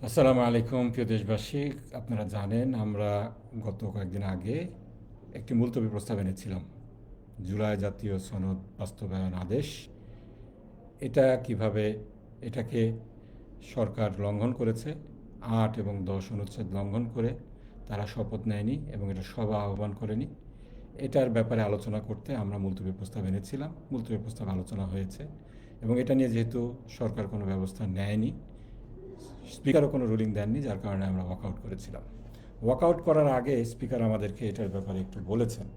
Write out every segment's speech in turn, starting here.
আসসালামু আলাইকুম প্রিয় দেশবাসী। আপনারা জানেন আমরা গত কয়েকদিন আগে একটি মুলতবি প্রস্তাব এনেছিলাম, জুলাই জাতীয় সনদ বাস্তবায়ন আদেশ। এটা কিভাবে এটাকে সরকার লঙ্ঘন করেছে, ৮ এবং ১০ অনুচ্ছেদ লঙ্ঘন করে তারা শপথ নেয়নি এবং এটা সভা আহ্বান করেনি। এটার ব্যাপারে আলোচনা করতে আমরা মুলতবি প্রস্তাব এনেছিলাম। মুলতবি প্রস্তাব আলোচনা হয়েছে এবং এটা নিয়ে যেহেতু সরকার কোনো ব্যবস্থা নেয়নি, স্পিকারও কোনো রুলিং দেননি, যার কারণে আমরা ওয়াকআউট করেছিলাম। ওয়াকআউট করার আগে স্পিকার আমাদেরকে এটার ব্যাপারে একটু বলেছেন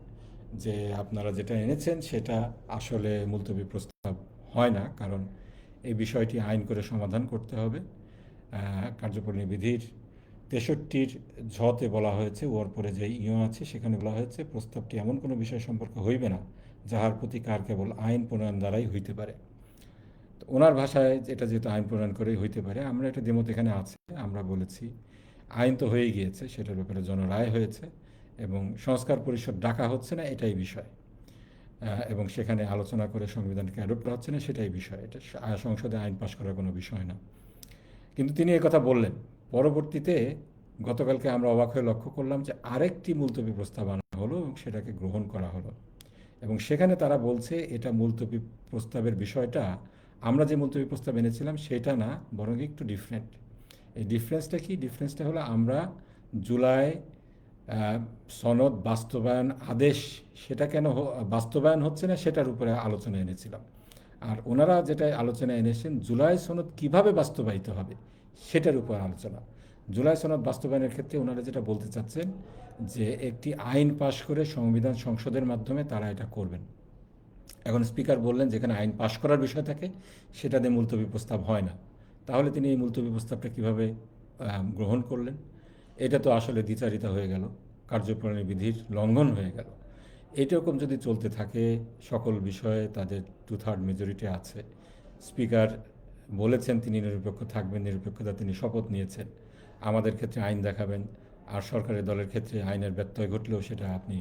যে আপনারা যেটা এনেছেন সেটা আসলে মুলতবি প্রস্তাব হয় না, কারণ এই বিষয়টি আইন করে সমাধান করতে হবে। কার্যকরী বিধির ৬৩-র ঝতে বলা হয়েছে, ওর পরে যে আছে সেখানে বলা হয়েছে প্রস্তাবটি এমন কোনো বিষয় সম্পর্কে হইবে না যাহার প্রতিকার কেবল আইন প্রণয়ন দ্বারাই হইতে পারে। তো ওনার ভাষায় এটা যেহেতু আইন প্রণয়ন করেই হইতে পারে, আমরা এটা দ্বিমত এখানে আছে। আমরা বলেছি আইন তো হয়ে গিয়েছে, সেটার ব্যাপারে জনরায় হয়েছে এবং সংস্কার পরিষদ ডাকা হচ্ছে না, এটাই বিষয়। এবং সেখানে আলোচনা করে সংবিধানকে অ্যাডপ্ট করা হচ্ছে না, সেটাই বিষয়। এটা সংসদে আইন পাশ করার কোনো বিষয় না। কিন্তু তিনি কথা বললেন। পরবর্তীতে গতকালকে আমরা অবাক হয়ে লক্ষ্য করলাম যে আরেকটি মুলতবি প্রস্তাব আনা হলো এবং সেটাকে গ্রহণ করা হলো। এবং সেখানে তারা বলছে এটা মুলতবি প্রস্তাবের বিষয়টা আমরা যে মুলতবি প্রস্তাব এনেছিলাম সেটা না, বরং একটু ডিফারেন্ট। এই ডিফারেন্সটা কি? ডিফারেন্সটা হলো আমরা জুলাই সনদ বাস্তবায়ন আদেশ সেটা কেন বাস্তবায়ন হচ্ছে না সেটার উপরে আলোচনা এনেছিলাম। আর ওনারা যেটা আলোচনা এনেছেন জুলাই সনদ কিভাবে বাস্তবায়িত হবে সেটার উপর আলোচনা। জুলাই সনদ বাস্তবায়নের ক্ষেত্রে ওনারা যেটা বলতে চাচ্ছেন যে একটি আইন পাশ করে সংবিধান সংসদের মাধ্যমে তারা এটা করবেন। এখন স্পিকার বললেন যেখানে আইন পাশ করার বিষয় থাকে সেটা দিয়ে মুলতবি প্রস্তাব হয় না। তাহলে তিনি এই মুলতবি প্রস্তাবটা কীভাবে গ্রহণ করলেন? এটা তো আসলে দ্বিচারিতা হয়ে গেল, কার্যপ্রণালী বিধির লঙ্ঘন হয়ে গেল। এইরকম যদি চলতে থাকে, সকল বিষয়ে তাদের 2/3 মেজরিটি আছে। স্পিকার বলেছেন তিনি নিরপেক্ষ থাকবেন, নিরপেক্ষতা তিনি শপথ নিয়েছেন। আমাদের ক্ষেত্রে আইন দেখাবেন, আর সরকারের দলের ক্ষেত্রে আইনের ব্যত্যয় ঘটলেও সেটা আপনি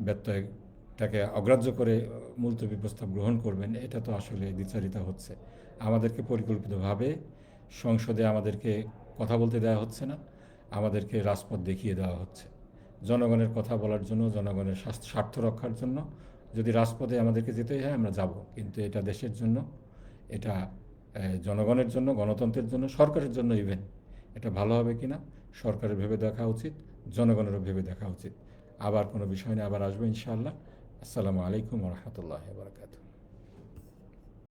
ব্যত্যয়টাকে অগ্রাহ্য করে মুলতবি প্রস্তাব গ্রহণ করবেন। এটা তো আসলে দ্বিচারিতা হচ্ছে। আমাদেরকে পরিকল্পিতভাবে সংসদে আমাদেরকে কথা বলতে দেওয়া হচ্ছে না, আমাদেরকে রাজপথ দেখিয়ে দেওয়া হচ্ছে জনগণের কথা বলার জন্য, জনগণের স্বার্থ রক্ষার জন্য। যদি রাজপথে আমাদেরকে যেতেই হয় আমরা যাব, কিন্তু এটা দেশের জন্য, এটা জনগণের জন্য, গণতন্ত্রের জন্য, সরকারের জন্য ইভেন এটা ভালো হবে কি না সরকারের ভেবে দেখা উচিত, জনগণেরও ভেবে দেখা উচিত। আবার কোনো বিষয় নিয়ে আবার আসবো ইনশাআল্লাহ। আসসালামু আলাইকুম ওয়া রাহমাতুল্লাহি ওয়া বারাকাতুহু।